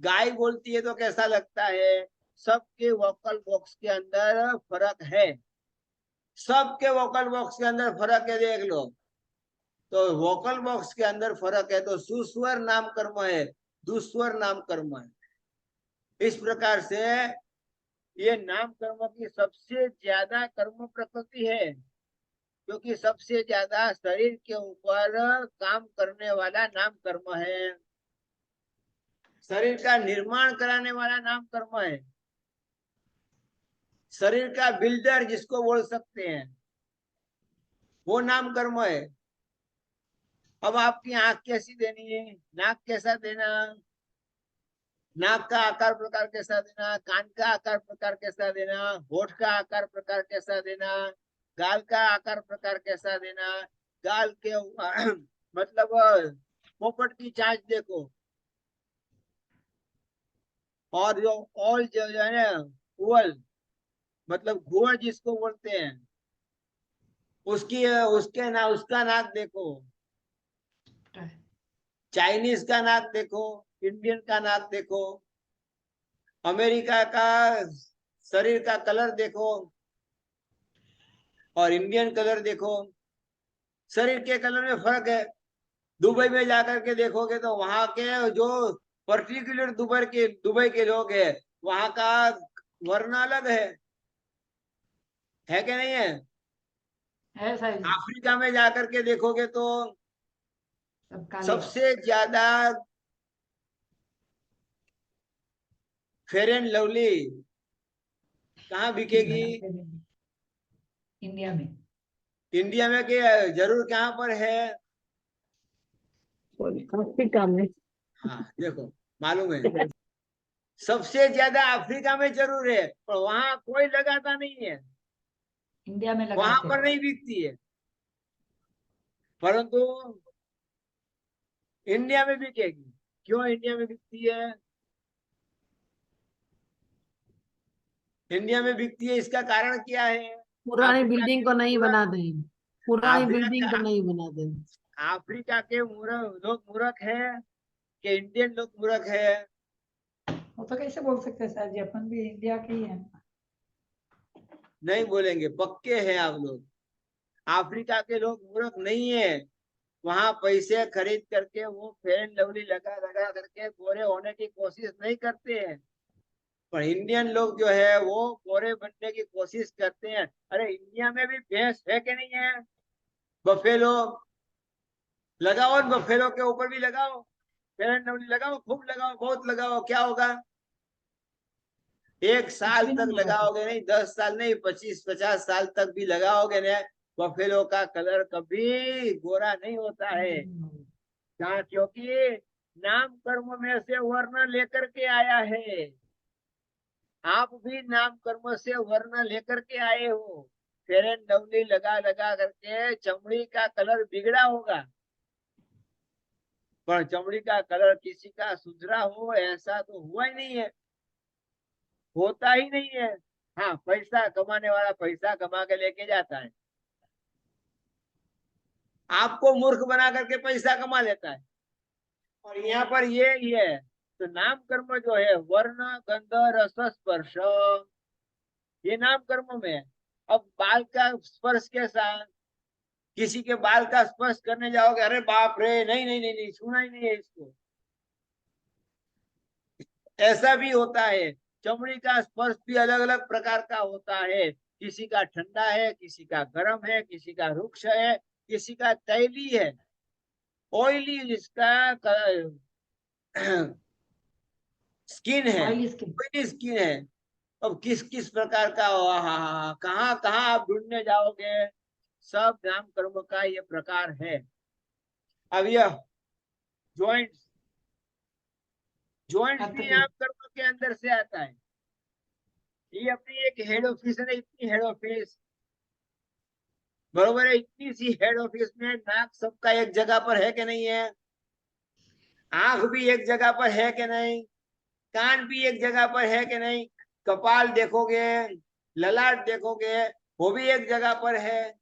गाय बोलती है तो कैसा लगता है? सबके वोकल बॉक्स के अंदर फर्क है, सबके वोकल बॉक्स के अंदर फर्क है, देख लो। तो वोकल बॉक्स के अंदर फर्क है, तो सुस्वर नाम कर्म है, दुस्वर नाम कर्म है। इस प्रकार से ये नाम कर्म की सबसे ज्यादा कर्म प्रकृति है, क्योंकि सबसे ज्यादा शरीर के ऊपर काम करने वाला नाम कर्म है, शरीर का निर्माण कराने वाला नाम कर्म है, शरीर का बिल्डर जिसको बोल सकते हैं, वो नाम कर्म है। अब आपकी आंख कैसी देनी है, नाक कैसा देना, नाक का आकार प्रकार कैसा देना, कान का आकार प्रकार कैसा देना, होठ का आकार प्रकार कैसा देना, गाल का आकार प्रकार कैसा देना, गाल के मतलब पोपट की चांच देखो, और जो ऑल जो है ना ओवल, मतलब घुवड़ जिसको बोलते हैं, उसका नाक देखो, चाइनीज का नाक देखो, इंडियन का नाक देखो, अमेरिका का शरीर का कलर देखो और इंडियन कलर देखो, शरीर के कलर में फर्क है। दुबई में जाकर के देखोगे तो वहां के जो पर्टिकुलर दुबई के लोग हैं, वहां का वर्ण अलग है कि नहीं है? है साहिब जी। अफ्रीका में जाकर के देखोगे तो सब काले। सबसे ज्यादा फेयर एंड लवली कहाँ बिकेगी? इंडिया में। इंडिया में के जरूर कहाँ पर है? अफ्रीका में। हाँ देखो, मालूम है, सबसे ज्यादा अफ्रीका में जरूर है, पर वहां कोई लगाता नहीं है, इंडिया में वहां लगाते पर हैं। नहीं बिकती है, परंतु इंडिया में बिकेगी। क्यों इंडिया में बिकती है? इंडिया में बिकती है, इसका कारण क्या है? पुरानी अफ्रीका बिल्डिंग के को नहीं मूर्ख, बना दें, पुरानी बिल्डिंग को अफ्रीका नहीं बना दें। अफ्रीका के लोग मूर्ख है कि इंडियन लोग मूर्ख है? वो तो कैसे बोल सकते हैं साहिब जी, अपन भी इंडिया के ही हैं। नहीं बोलेंगे, पक्के हैं आप लोग। अफ्रीका के लोग मूर्ख नहीं है, वहां पैसे खरीद करके वो फेयर एंड लवली लगा लगा करके गोरे होने की कोशिश नहीं करते हैं, पर इंडियन लोग जो है वो गोरे बनने की कोशिश करते हैं। अरे इंडिया में भी भैंस है कि नहीं है? बफेलो लगाओ, बफेलो के ऊपर भी लगाओ, फेयर एंड लवली लगाओ, खूब लगाओ, बहुत लगाओ, क्या होगा? एक कुछ साल भी तक नहीं होगा सर। लगाओगे नहीं, 10 साल नहीं, 25-50 साल तक भी लगाओगे ना, बफेलो का कलर कभी गोरा नहीं होता है। क्या? क्योंकि नाम कर्म में से वर्ण लेकर के आया है, आप भी नाम कर्म से वर्ण लेकर के आए हो, फेयर एंड लवली लगा लगा करके चमड़ी का कलर बिगड़ा होगा, पर चमड़ी का कलर किसी का सुधरा हो ऐसा तो हुआ ही नहीं है, होता ही नहीं है। हाँ, पैसा कमाने वाला पैसा कमा के लेके जाता है, आपको मूर्ख बना करके पैसा कमा लेता है। और यहाँ पर ये ही है, तो नाम कर्म जो है वर्ण गंध रस स्पर्श, ये नाम कर्म में है। अब बाल का स्पर्श कैसा, किसी के बाल का स्पर्श करने जाओगे, अरे बाप रे, नहीं नहीं नहीं नहीं, छूना ही नहीं है इसको, ऐसा भी होता है। चमड़ी का स्पर्श भी अलग अलग प्रकार का होता है, किसी का ठंडा है, किसी का गर्म है, किसी का रुक्ष है, किसी का तैली है, ऑयली जिसका स्किन है, ऑयली स्किन। ऑयली स्किन है। अब किस किस प्रकार का, कहाँ कहाँ आप ढूंढने जाओगे, सब नाम कर्म का ये प्रकार है। अब यह जॉइंट्स, जॉइंट्स भी नाम कर्म के अंदर से आता है। ये अपनी एक हेड ऑफिस है, इतनी हेड ऑफिस, बरोबर है, इतनी सी हेड ऑफिस में नाक सबका एक जगह पर है कि नहीं है, आंख भी एक जगह पर है कि नहीं, कान भी एक जगह पर है कि नहीं, कपाल देखोगे, ललाट देखोगे, वो भी एक जगह पर है,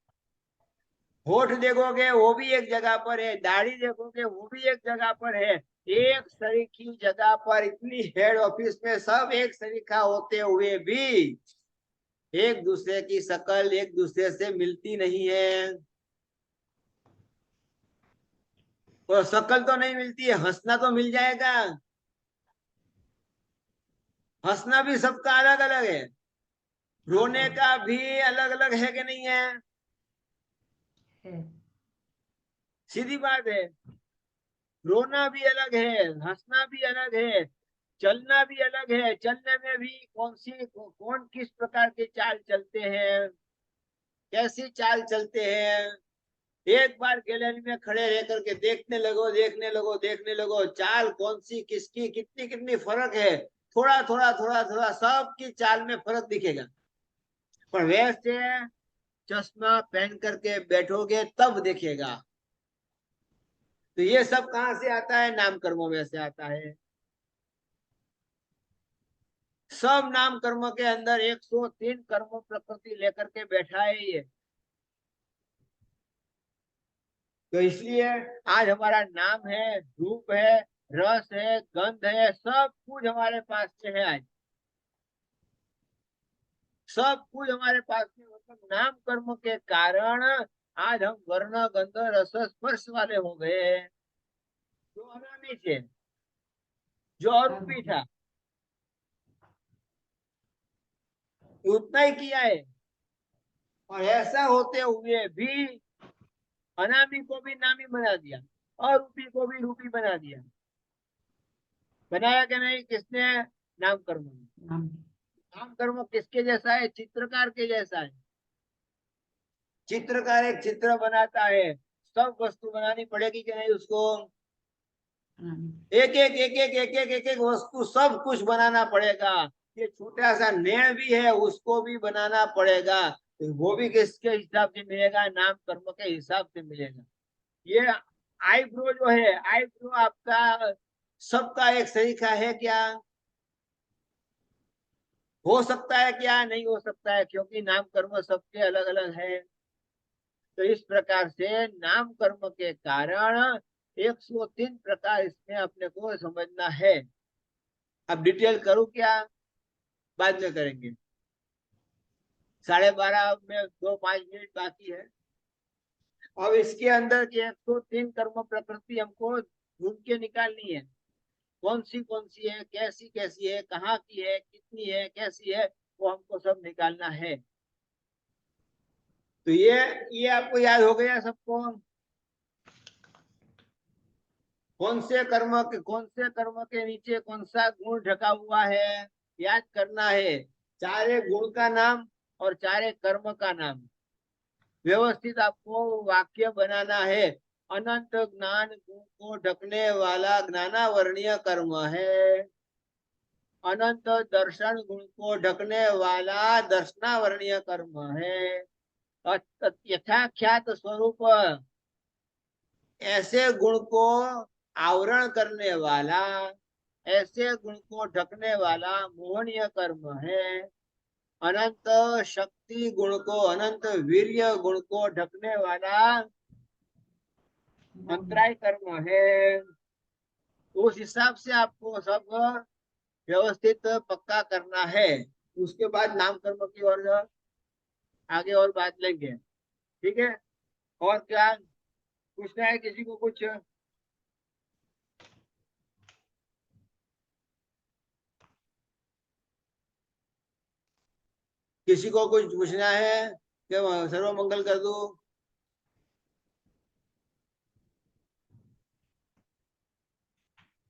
होठ देखोगे वो भी एक जगह पर है, दाढ़ी देखोगे वो भी एक जगह पर है। एक सरीखी जगह पर इतनी हेड ऑफिस में सब एक सरीखा होते हुए भी एक दूसरे की शक्ल एक दूसरे से मिलती नहीं है। और शक्ल तो नहीं मिलती है, हंसना तो मिल जाएगा, हंसना भी सबका अलग अलग है, रोने का भी अलग अलग है कि नहीं है, है। सीधी बात है। रोना भी अलग है, हंसना भी अलग है, चलना भी अलग है, चलने में भी कौन किस प्रकार की चाल चलते हैं, कैसी चाल चलते हैं। एक बार गैलरी में खड़े रह करके देखने लगो देखने लगो देखने लगो, चाल कौन सी किसकी कितनी कितनी फर्क है, थोड़ा थोड़ा थोड़ा थोड़ा सबकी चाल में फर्क दिखेगा। पर वैसे चश्मा पहन करके बैठोगे तब दिखेगा। तो ये सब कहाँ से आता है, नाम कर्मों में से आता है। सब नाम कर्म के अंदर 103 कर्म प्रकृति लेकर के बैठा है ये। तो इसलिए आज हमारा नाम है, रूप है, रस है, गंध है, सब कुछ हमारे पास में है। आज सब कुछ हमारे पास में, मतलब नाम कर्म के कारण आज हम वर्ण गंध रस स्पर्श वाले हो गए, जो अनामी थे, जो अरूपी था, उतना ही किया है। और ऐसा होते हुए भी अनामी को भी नामी बना दिया, अरूपी को भी रूपी बना दिया। बनाया कि नहीं, किसने, नाम कर्म ने। नाम। नाम कर्म किसके जैसा है, चित्रकार के जैसा है। चित्रकार एक चित्र बनाता है, सब वस्तु बनानी पड़ेगी कि नहीं उसको, एक एक एक एक एक एक एक एक वस्तु सब कुछ बनाना पड़ेगा। ये छोटा सा नेण भी है उसको भी बनाना पड़ेगा, तो वो भी किसके हिसाब से मिलेगा, नाम कर्म के हिसाब से मिलेगा। ये आईब्रो जो है, आईब्रो आपका सबका एक सरीखा है क्या, हो सकता है क्या, नहीं हो सकता है, क्योंकि नाम कर्म सबके अलग अलग है। तो इस प्रकार से नाम कर्म के कारण 103 प्रकार इसमें अपने को समझना है। अब डिटेल करूं क्या, बाद में करेंगे, 12:30 में 2-5 मिनट बाकी है। अब इसके अंदर के 103 कर्म प्रकृति हमको ढूंढ के निकालनी है, कौन सी है, कैसी है, कहाँ की है, कितनी है, कैसी है, वो हमको सब निकालना है। तो ये आपको याद हो गया सबको, कौन से कर्म के नीचे कौन सा गुण ढका हुआ है, याद करना है। चारे गुण का नाम और चारे कर्म का नाम व्यवस्थित आपको वाक्य बनाना है। अनंत ज्ञान गुण को ढकने वाला ज्ञानावर्णीय कर्म है। अनंत दर्शन गुण को ढकने वाला दर्शनावरणीय कर्म है। यथाख्यात स्वरूप ऐसे गुण को आवरण करने वाला, ऐसे गुण को ढकने वाला मोहनीय कर्म है। अनंत शक्ति गुण को, अनंत वीर्य गुण को ढकने वाला अंतराय कर्म है। उस हिसाब से आपको सब व्यवस्थित पक्का करना है। उसके बाद नाम कर्म की ओर आगे और बात लेंगे। ठीक है, और क्या पूछना है किसी को कुछ? किसी को कुछ पूछना है कि सर्व मंगल कर दूं?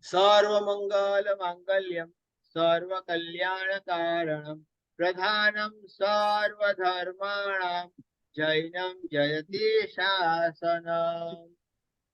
सर्व मंगल मांगल्यम सर्व कल्याण कारणम प्रधानम सर्व धर्माणाम जैनम जयति शासनम।